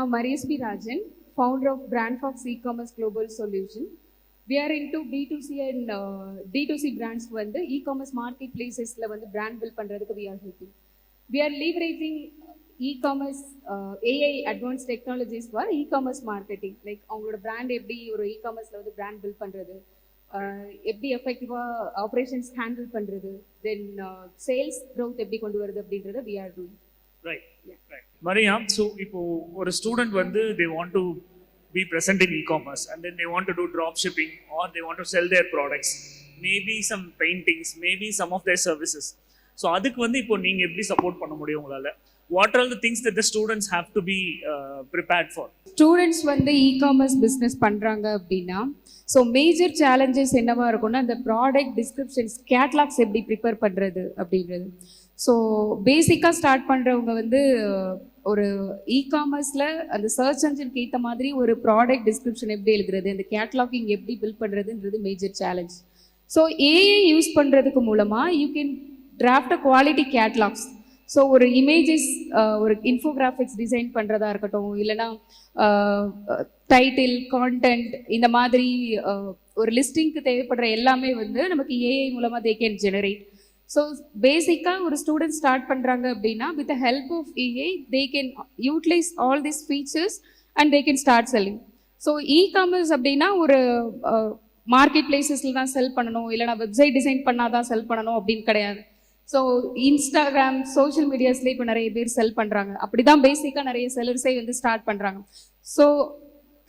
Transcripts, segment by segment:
நான் Marius P. Rajan, founder of BrandFox E-commerce Global Solution. We are into B2C and D2C brands வந்து e-commerce marketplacesல வந்து brand build பண்றதுக்கு we are helping. We are leveraging e-commerce AI advanced technologies for e-commerce marketing. Like அவங்களோட brand எப்படி ஒரு e-commerceல வந்து brand build பண்றது, எப்படி எஃபெக்டிவா operations handle பண்றது, தென் சேல்ஸ் growth எப்படி கொண்டு வருது அப்படின்றத we are doing. Right. Maria, so இப்போ ஒரு ஸ்டூடெண்ட் வந்து they want to be present in e-commerce and then they want to do drop shipping or they want to sell their products, maybe some paintings, maybe some of their services. So அதுக்கு வந்து இப்போ நீங்க எப்படி support பண்ண முடியும் உங்களால? What are the things that the students have to be prepared for? Students வந்து e-commerce business பண்றாங்க அப்படின்னா ஸோ மேஜர் சேலஞ்சஸ் என்னவா இருக்கும்னா அந்த ப்ராடக்ட் டிஸ்கிரிப்ஷன்ஸ் கேட்லாக்ஸ் எப்படி ப்ரிப்பேர் பண்ணுறது அப்படின்றது. ஸோ பேசிக்காக ஸ்டார்ட் பண்ணுறவங்க வந்து ஒரு இ-காமர்ஸில் அந்த சர்ச் என்ஜினுக்கு ஏற்ற மாதிரி ஒரு ப்ராடக்ட் டிஸ்கிரிப்ஷன் எப்படி எழுதுறது, அந்த கேட்லாகிங் எப்படி பில்ட் பண்ணுறதுன்றது major challenge. So AI use பண்ணுறதுக்கு மூலமாக you can draft a quality catalogs. So ஒரு இமேஜஸ், ஒரு இன்ஃபோகிராஃபிக்ஸ் டிசைன் பண்ணுறதா இருக்கட்டும், இல்லைனா டைட்டில், கான்டென்ட், இந்த மாதிரி ஒரு லிஸ்டிங்க்கு தேவைப்படுற எல்லாமே வந்து நமக்கு ஏஐ மூலமாக தே கேன் ஜெனரேட். ஸோ பேசிக்காக ஒரு ஸ்டூடெண்ட் ஸ்டார்ட் பண்ணுறாங்க அப்படின்னா with the help of AI they can utilise all this features and they can start selling. So e-commerce அப்படின்னா ஒரு மார்க்கெட் பிளேசஸில் தான் செல் பண்ணணும், இல்லைனா வெப்சைட் டிசைன் பண்ணால் தான் செல் பண்ணணும் அப்படின்னு கிடையாது. ஸோ இன்ஸ்டாகிராம், சோஷியல் மீடியாஸ்லேயே இப்போ நிறைய பேர் செல் பண்ணுறாங்க. அப்படி தான் பேசிக்காக நிறைய செல்லர்ஸே வந்து ஸ்டார்ட் பண்ணுறாங்க. ஸோ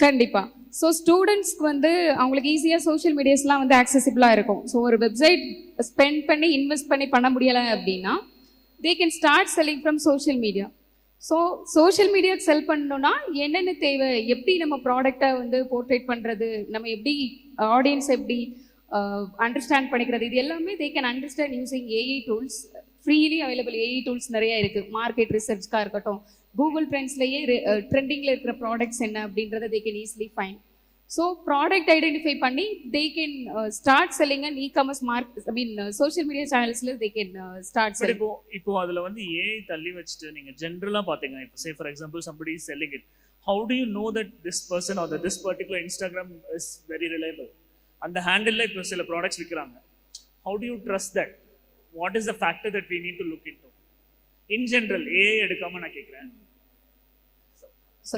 கண்டிப்பாக ஸோ ஸ்டூடெண்ட்ஸ்க்கு வந்து அவங்களுக்கு ஈஸியாக சோஷியல் மீடியாஸ்லாம் வந்து ஆக்சசிபிளாக இருக்கும். ஸோ ஒரு வெப்சைட் ஸ்பெண்ட் பண்ணி இன்வெஸ்ட் பண்ண முடியலை அப்படின்னா தே can start selling from social media. So social மீடியாவுக்கு செல் பண்ணணும்னா என்னென்ன தேவை, எப்படி நம்ம ப்ராடக்டை வந்து போர்ட்ரேட் பண்ணுறது, நம்ம எப்படி ஆடியன்ஸ் எப்படி அண்டர்ஸ்டாண்ட் பண்ணிக்கிறது, இது எல்லாமே they can understand using AI tools. Freely available AI tools நிறையா இருக்குது. மார்க்கெட் ரிசர்ச்க்காக இருக்கட்டும், கூகுள் ட்ரெண்ட்ஸ்லேயே ட்ரெண்டிங்கில் இருக்கிற ப்ராடக்ட்ஸ் என்ன அப்படின்றத they can easily find. So product identify பண்ணி they can start selling and e-commerce social media சேனல்ஸில் தே கேன் ஸ்டார்ட் செல்லிங். இப்போ அதில் வந்து ஏஐ தள்ளி வச்சுட்டு நீங்கள் ஜென்ரலாக பார்த்தீங்கன்னா இப்போ say for example somebody is selling it, how do you know that this person or that this particular Instagram is very reliable? அந்த ஹேண்டில் இப்போ சில ப்ராடக்ட்ஸ் விற்கிறாங்க. how do you trust that? what is the factor that we need to look into in general? AI எடுக்காம நான் கேட்குறேன்.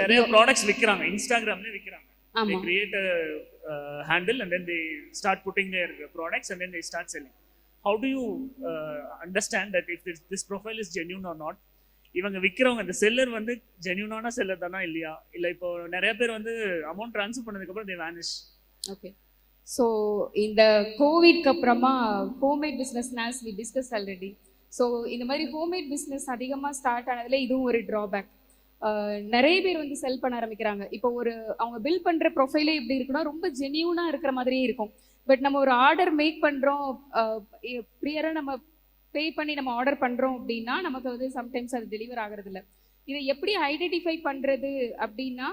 நிறைய products விற்கிறாங்க, இன்ஸ்டாகிராம்லேயே விற்கிறாங்க. they create a handle and then they start putting their products and then they start selling. how do you understand that if this profile is genuine or not? இவங்க விற்கிறவங்க அந்த seller வந்து ஜென்யூனான செல்லர் தானா இல்லையா, இல்லை இப்போ நிறைய பேர் வந்து அமௌண்ட் ட்ரான்ஸ்ஃபர் பண்ணதுக்கப்புறம் they vanish. ஓகே, ஸோ இந்த கோவிட்க்கு அப்புறமா homemade business we discuss already. So இந்த மாதிரி ஹோம்மேட் பிஸ்னஸ் அதிகமாக ஸ்டார்ட் ஆனதில் இதுவும் ஒரு ட்ராபேக். நிறைய பேர் வந்து செல் பண்ண ஆரம்பிக்கிறாங்க. இப்போ ஒரு அவங்க பில் பண்ணுற ப்ரொஃபைலே எப்படி இருக்குன்னா ரொம்ப ஜென்யூனாக இருக்கிற மாதிரியே இருக்கும். பட் நம்ம ஒரு ஆர்டர் மேக் பண்ணுறோம், ப்ரியராக நம்ம பே பண்ணி நம்ம ஆர்டர் பண்ணுறோம் அப்படின்னா நமக்கு வந்து சம்டைம்ஸ் அது டெலிவர் ஆகிறது இல்லை. இதை எப்படி ஐடென்டிஃபை பண்ணுறது அப்படின்னா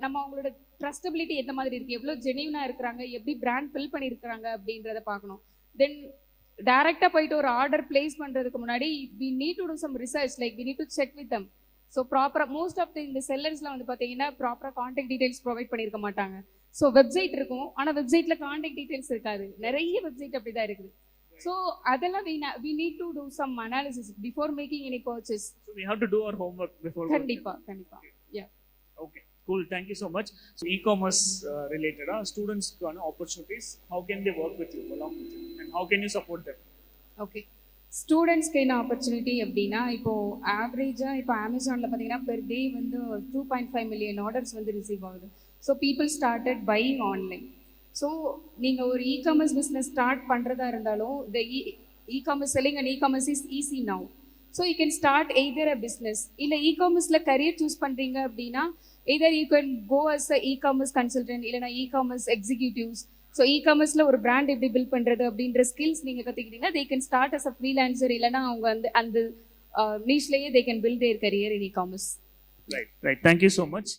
நம்ம அவங்களோட ட்ரஸ்டபிலிட்டி எந்த மாதிரி இருக்குது, எவ்வளோ ஜென்யூனாக இருக்கிறாங்க, எப்படி பிராண்ட் பில் பண்ணியிருக்கிறாங்க அப்படின்றத பார்க்கணும். தென் டைரெக்டாக போயிட்டு ஒரு ஆர்டர் பிளேஸ் பண்ணுறதுக்கு முன்னாடி we need to do some research, like we need to check with them. So ப்ராப்பராக மோஸ்ட் ஆஃப் இந்த செல்லர்ஸ்லாம் வந்து பார்த்தீங்கன்னா ப்ராப்பராக கான்டாக்ட் டீடைல்ஸ் ப்ரொவைட் பண்ணியிருக்க மாட்டாங்க. ஸோ வெப்சைட் இருக்கும், ஆனால் வெப்சைட்டில் கான்டாக்ட் டீடைல்ஸ் இருக்காது. நிறைய வெப்சைட் அப்படி தான் இருக்குது. ஸோ அதெல்லாம் we need to do some analysis before making any purchase. So we have to do our homework before. கண்டிப்பாக yeah. Okay, cool, thank you so much. So e-commerce related students க்கான opportunities, how can they work with you, along with you, and how can you support them? Okay, ஸ்டூடெண்ட்ஸ்க்கு என்ன opportunity அப்படின்னா இப்போது ஆவரேஜாக இப்போ அமேசானில் பார்த்தீங்கன்னா பெர் டே வந்து 2.5 மில்லியன் ஆர்டர்ஸ் வந்து ரிசீவ் ஆகுது. So people started buying online. So நீங்கள் ஒரு இ-காமர்ஸ் பிஸ்னஸ் ஸ்டார்ட் பண்ணுறதா இருந்தாலும் இந்த e-commerce selling and e-commerce is easy now. So you can start either a business, இல்லை இ-காமர்ஸில் கரியர் சூஸ் பண்ணுறீங்க அப்படின்னா either you can go as a e-commerce consultant, இல்லைனா இ-காமர்ஸ் எக்ஸிக்யூட்டிவ்ஸ். ஸோ இ-காமர்ஸில் ஒரு பிராண்ட் எப்படி பில்ட் பண்ணுறது அப்படின்ற ஸ்கில்ஸ் நீங்கள் கற்றுக்கிட்டீங்கன்னா they can start as a freelancer, இல்லைனா அவங்க அந்த நீஷ்லேயே they can build their career in e-commerce. Right, thank you so much.